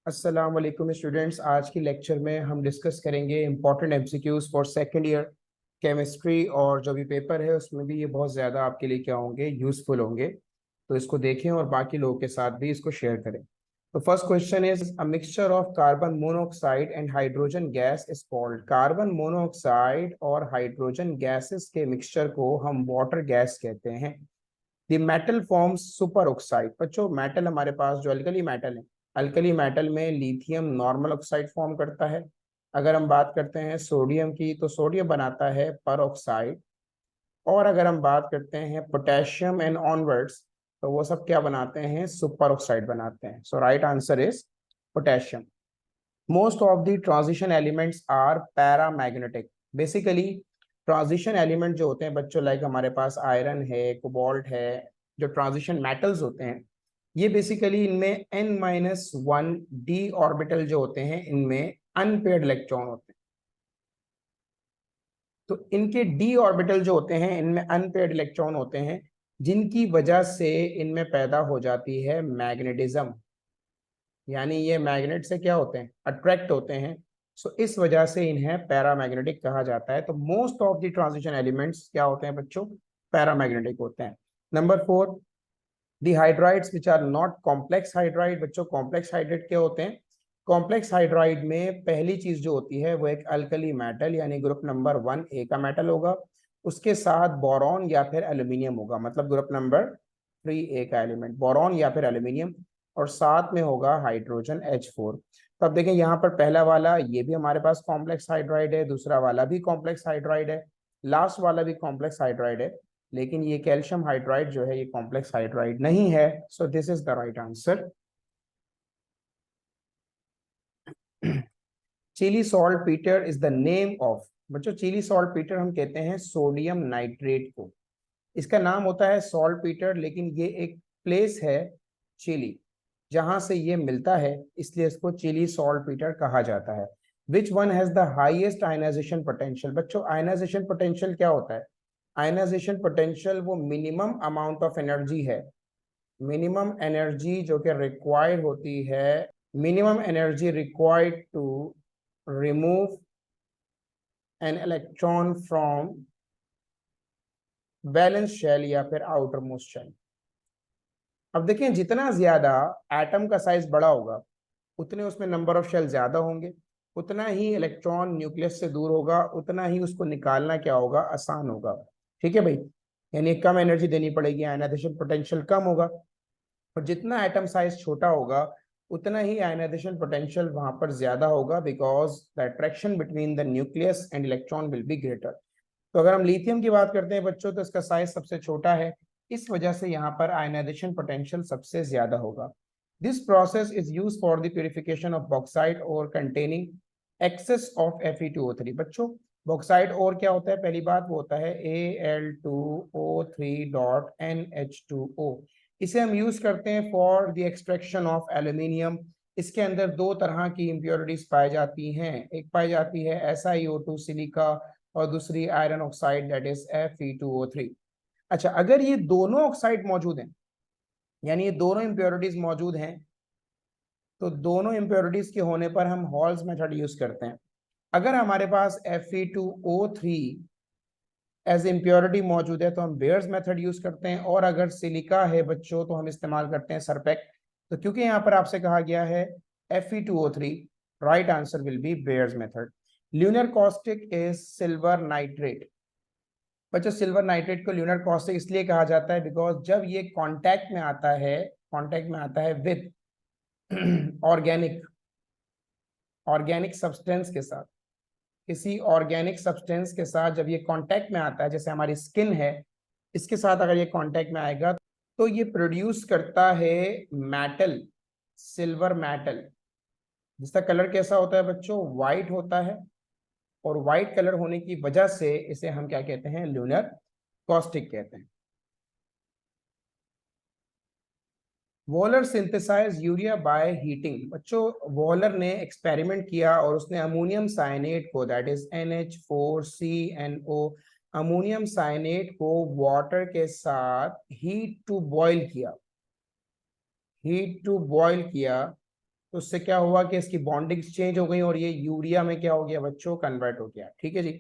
अस्सलाम वालेकुम स्टूडेंट्स। आज की लेक्चर में हम डिस्कस करेंगे important MCQs for second year chemistry. और जो भी पेपर है उसमें भी ये बहुत ज़्यादा आपके लिए क्या होंगे, यूज़फुल होंगे। तो इसको देखें और बाकी लोगों के साथ भी इसको शेयर करें। तो first question is a mixture of carbon monoxide and hydrogen gas is called. Carbon monoxide और हाइड्रोजन गैसेस के मिक्सचर को हम वाटर गैस कहते हैं। The metal forms super oxide. बच्चों मेटल हमारे पास जो अल्कली मेटल है, अल्कली मेटल में लिथियम नॉर्मल ऑक्साइड फॉर्म करता है। अगर हम बात करते हैं सोडियम की तो सोडियम बनाता है पर ऑक्साइड। और अगर हम बात करते हैं पोटेशियम एंड ऑनवर्ड्स तो वो सब क्या बनाते हैं, सुपर ऑक्साइड बनाते हैं। So right answer is potassium. Most of the transition elements are paramagnetic. Basically transition element जो होते हैं बच्चों, लाइक हमारे पास आयरन है, कोबाल्ट है, जो ट्रांजिशन मेटल्स होते हैं, ये बेसिकली इनमें n-1 डी ऑर्बिटल जो होते हैं इनमें अनपेयर्ड इलेक्ट्रॉन होते हैं। तो इनके डी ऑर्बिटल जो होते हैं इनमें अनपेयर्ड इलेक्ट्रॉन होते हैं, जिनकी वजह से इनमें पैदा हो जाती है मैग्नेटिज्म। यानी ये मैग्नेट से क्या होते हैं, अट्रैक्ट होते हैं। सो इस वजह से इन्हें पैरामैग्नेटिक कहा जाता है। तो most of the transition elements क्या होते हैं बच्चों, पैरामैग्नेटिक होते हैं। Number 4, the hydrides which are not complex hydride. बच्चों कॉम्प्लेक्स हाइड्राइड क्या होते हैं, कॉम्प्लेक्स हाइड्राइड में पहली चीज जो होती है वो एक अल्कली मेटल यानी ग्रुप नंबर 1 ए का मेटल होगा, उसके साथ बोरॉन या फिर एल्यूमिनियम होगा, मतलब ग्रुप नंबर 3 ए का एलिमेंट बोरॉन या फिर एल्यूमिनियम, और साथ में होगा हाइड्रोजन H4। तो अब देखें यहाँ पर पहला वाला ये भी हमारे पास कॉम्प्लेक्स हाइड्राइड है, दूसरा वाला भी कॉम्प्लेक्स हाइड्राइड है, लास्ट वाला भी कॉम्प्लेक्स हाइड्राइड है, लेकिन ये कैल्शियम हाइड्राइड जो है ये कॉम्प्लेक्स हाइड्राइड नहीं है। So this is the right answer. Chile saltpetre is the name of. बच्चों चिली सॉल्ट पीटर हम कहते हैं सोडियम नाइट्रेट को। इसका नाम होता है सॉल्ट पीटर, लेकिन ये एक प्लेस है चिली जहां से ये मिलता है, इसलिए इसको चिली सॉल्ट पीटर कहा जाता है। Which one has the highest ionisation potential. बच्चों आयनाइजेशन पोटेंशियल क्या होता है, आयनाइजेशन पोटेंशियल वो मिनिमम अमाउंट ऑफ एनर्जी है, मिनिमम एनर्जी जो कि रिक्वायर्ड होती है, minimum energy required to remove an electron from valence shell या फिर आउटर मोस्ट शेल। अब देखिए जितना ज्यादा एटम का साइज बड़ा होगा उतने उसमें नंबर ऑफ शेल ज्यादा होंगे, उतना ही इलेक्ट्रॉन न्यूक्लियस से दूर होगा, उतना ही उसको निकालना क्या होगा, आसान होगा। ठीक है भाई, यानी कम एनर्जी देनी पड़ेगी, आयनाइजेशन पोटेंशियल कम होगा। और जितना एटम साइज छोटा होगा उतना ही आयनाइजेशन पोटेंशियल वहां पर ज्यादा होगा, because the attraction between the nucleus and electron will be greater. तो अगर हम लिथियम की बात करते हैं बच्चों तो इसका साइज सबसे छोटा है, इस वजह से यहाँ पर आयनाइजेशन पोटेंशियल सबसे ज्यादा होगा। This process is use for the purification of bauxite और कंटेनिंग एक्सेस ऑफ Fe2O3। बच्चों बॉक्साइट और क्या होता है, पहली बात वो होता है Al2O3.NH2O। इसे हम यूज करते हैं for the extraction of aluminium. इसके अंदर दो तरह की इंप्योरिटीज पाई जाती हैं, एक पाई जाती है SiO2 सिलिका, और दूसरी iron oxide that is Fe2O3। अच्छा अगर ये दोनों ऑक्साइड मौजूद हैं, यानी ये दोनों इंप्योरिटीज मौजूद हैं, तो दोनों इंप्योरिटीज के होने पर हम हॉल्स मेथड यूज करते हैं। अगर हमारे पास Fe2O3 एज इम्प्योरिटी मौजूद है तो हम बेयर्स मेथड यूज करते हैं, और अगर सिलिका है बच्चों तो हम इस्तेमाल करते हैं सरपेक्ट। तो क्योंकि यहाँ पर आपसे कहा गया है Fe2O3, right answer will be Bayer's method. Lunar caustic is silver nitrate. बच्चों सिल्वर नाइट्रेट को ल्यूनर कॉस्टिक इसलिए कहा जाता है बिकॉज जब ये कांटेक्ट में आता है विद ऑर्गेनिक ऑर्गेनिक सब्सटेंस के साथ, किसी ऑर्गेनिक सब्सटेंस के साथ जब ये कांटेक्ट में आता है, जैसे हमारी स्किन है, इसके साथ अगर ये कांटेक्ट में आएगा तो ये प्रोड्यूस करता है मेटल, सिल्वर मेटल, जिसका कलर कैसा होता है बच्चों, व्हाइट होता है। और व्हाइट कलर होने की वजह से इसे हम क्या कहते हैं, ल्यूनर कॉस्टिक कहते हैं। Wohler synthesise urea by heating. बच्चों वॉलर ने एक्सपेरिमेंट किया और उसने अमोनियम साइनेट को, दैट इज NH4CnO, अमोनियम साइनेट को वाटर के साथ हीट टू बॉयल किया, हीट टू बॉयल किया, तो उससे क्या हुआ कि इसकी बॉन्डिंग्स चेंज हो गई और ये यूरिया में क्या हो गया बच्चों, कन्वर्ट हो गया। ठीक है जी।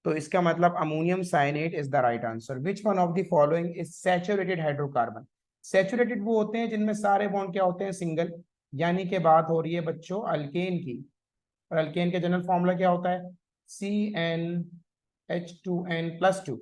तो इसका मतलब ammonium cyanate is the right answer. Which one of the following is saturated hydrocarbon? Saturated वो होते हैं जिनमें सारे बॉन्ड क्या होते हैं, सिंगल, यानी कि बात हो रही है बच्चों अल्केन की। और अल्केन का जनरल फॉर्मूला क्या होता है, CnH2n+2,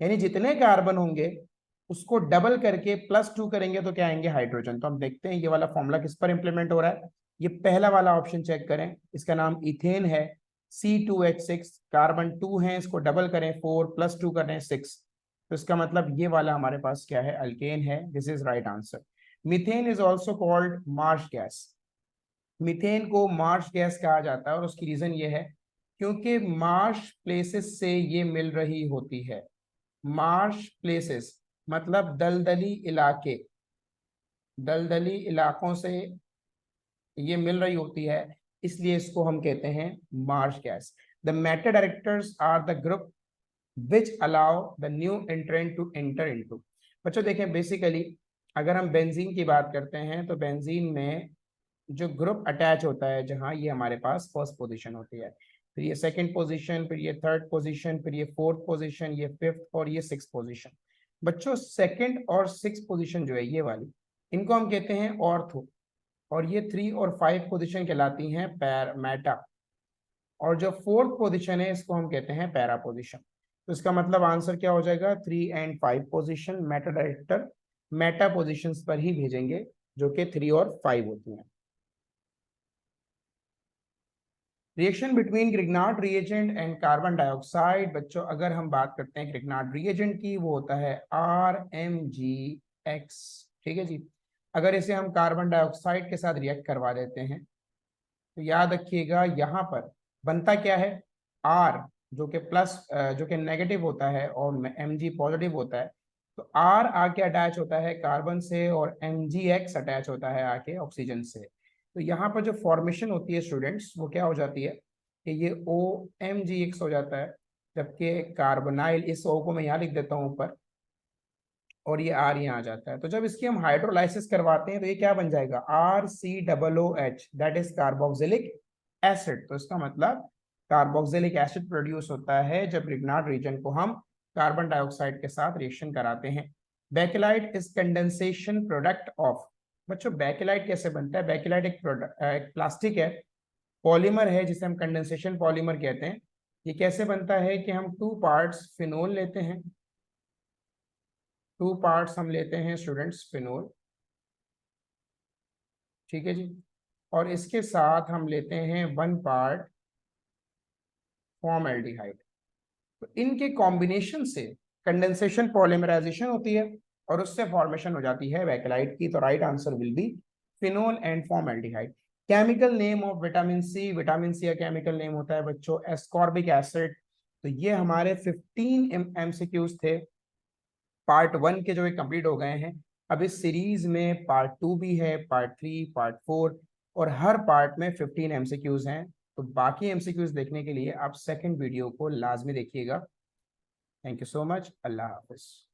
यानी जितने कार्बन होंगे उसको डबल करके +2 करेंगे तो क्या आएंगे, हाइड्रोजन। तो हम देखते हैं ये वाला फॉर्मूला किस पर इंप्लीमेंट हो रहा है। ये पहला वाला ऑप्शन चेक करें, इसका नाम इथेन है, C2H6, कार्बन 2 है, इसको डबल करें 4 +2 करें 6, तो इसका मतलब ये वाला हमारे पास क्या है, अल्केन है। This is right answer. Methane is also called Marsh gas. Methane को मार्श गैस कहा जाता है और उसकी रीजन ये है क्योंकि मार्श प्लेसेस से ये मिल रही होती है। मार्श प्लेसेस मतलब दलदली इलाके, दलदली इलाकों से ये मिल रही होती है, इसलिए इसको हम कहते हैं marsh gas. The meta directors are the group which allow the new entrant to enter into. बच्चों देखें, बेसिकली अगर हम बेंजीन की बात करते हैं तो बेंजीन में जो ग्रुप अटैच होता है, जहां ये हमारे पास फर्स्ट पोजीशन होती है, फिर ये सेकंड पोजीशन, फिर ये थर्ड पोजीशन, फिर ये फोर्थ पोजीशन, ये फिफ्थ और ये सिक्स पोजीशन। बच्चों सेकंड और सिक्स पोजीशन जो है ये वाली, इनको हम कहते हैं ऑर्थो, और ये 3 और 5 पोजीशन कहलाती हैं पैर मेटा, और जो फोर्थ पोजीशन है इसको हम कहते हैं पैरा पोजीशन। तो इसका मतलब आंसर क्या हो जाएगा, 3 and 5 position Meta director Meta positions पर ही भेजेंगे, जो कि 3 और 5 होती हैं। Reaction between Grignard reagent and carbon dioxide. बच्चों अगर हम बात करते हैं ग्रिग्नार्ड रिएजेंट की, वो होता है RMgX। ठीक है जी। अगर इसे हम कार्बन डाइऑक्साइड के साथ रिएक्ट करवा देते हैं तो याद रखिएगा यहाँ पर बनता क्या है, R जो कि प्लस, जो कि नेगेटिव होता है और Mg पॉजिटिव होता है। तो R आके अटैच होता है कार्बन से और MgX अटैच होता है आके ऑक्सीजन से। तो यहाँ पर जो फॉर्मेशन होती है स्टूडेंट्स, वो क्या हो जाती है कि ये OMgX हो जाता है, जबकि कार्बोनाइल, इस O को मैं यहाँ लिख देता हूँ ऊपर, और ये R यहाँ आ जाता है। तो जब इसकी हम हाइड्रोलाइसिस करवाते हैं तो ये क्या बन जाएगा, RCOOH, that is carboxylic acid. तो इसका मतलब कार्बोक्सिलिक एसिड प्रोड्यूस होता है जब ग्रिग्नार्ड रीजन को हम कार्बन डाइऑक्साइड के साथ रिएक्शन कराते हैं। Bakelite is condensation product of. बच्चों बेकेलाइट कैसे बनता है, बेकेलाइट एक प्लास्टिक है, पॉलीमर है, जिसे हम कंडेंसेशन पॉलीमर कहते हैं। ये कैसे बनता है कि हम 2 पार्ट्स फिनोल लेते हैं, 2 पार्ट्स हम लेते हैं स्टूडेंट्स फिनोल, ठीक है जी, और इसके साथ हम लेते हैं 1 पार्ट फॉर्मल्डिहाइड। तो इनके कॉम्बिनेशन से कंडेंसेशन पॉलीमराइजेशन होती है और उससे फॉर्मेशन हो जाती है बेकेलाइट की। तो right answer will be phenol and formaldehyde. Chemical name of vitamin C. Vitamin C का केमिकल नेम होता है बच्चों एस्कॉर्बिक एसिड। तो ये हमारे 15 MCQs थे, पार्ट 1 के जो कंप्लीट हो गए हैं। अब इस सीरीज में पार्ट 2 भी है, पार्ट 3, पार्ट 4, और हर पार्ट में 15 MCQs हैं। तो बाकी MCQs देखने के लिए आप सेकंड वीडियो को लाजमी देखिएगा। Thank you so much. Allah Hafiz.